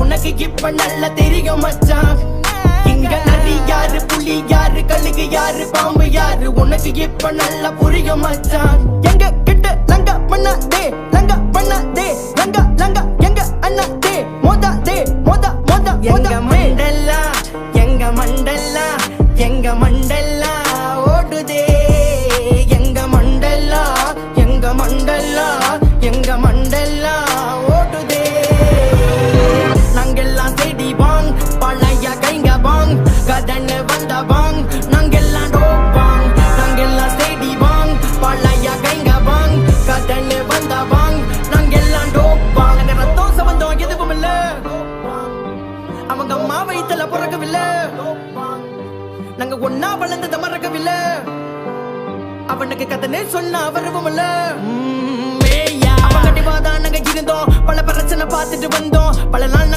உனக்கு இப்ப நல்ல தெரியும் மச்சான். இங்க நரி யாரு, புலி யாரு, கழுகு யாரு, பாம்பு யாரு, உனக்கு இப்ப நல்லா புரியும் மச்சான். எங்க கிட்ட லங்க பண்ணாதே, லங்க பண்ணாதே, லங்க லங்க எங்க அண்ணாதே, மோதாதே, மோதா மோதா எங்க மண்டல்லா, எங்க மண்டல்லா, எங்க மண்டல்லா ஓடுதே. எங்க மண்டல்லா, எங்க மண்டல்லா, எங்க மண்டல்லா ஓடுதே. நாங்கெல்லாம் செடி வாங், பழைய கைங்க வாங், கதன்னு வந்த வாங், நாங்கெல்லாம் டோப்பாங். நாங்கெல்லாம் செடி வாங், பழைய கைங்க வாங், கதன்னு வந்த வாங், நாங்கெல்லாம் டோப்பாங். நாங்க ரத்தம் சம்பந்தம் எதுவும் இல்ல, அவங்க அம்மா வயித்துல பிறக்கவில்லை, நாங்க ஒன்னா வளர்ந்தத மறக்கவில்லை. அவனுக்கு கதனே சொன்ன அவருவும் இல்ல. அவன் கண்டிப்பாதான் நாங்க இருந்தோம், பல பிரச்சனை பார்த்துட்டு வந்தோம், பல நாள்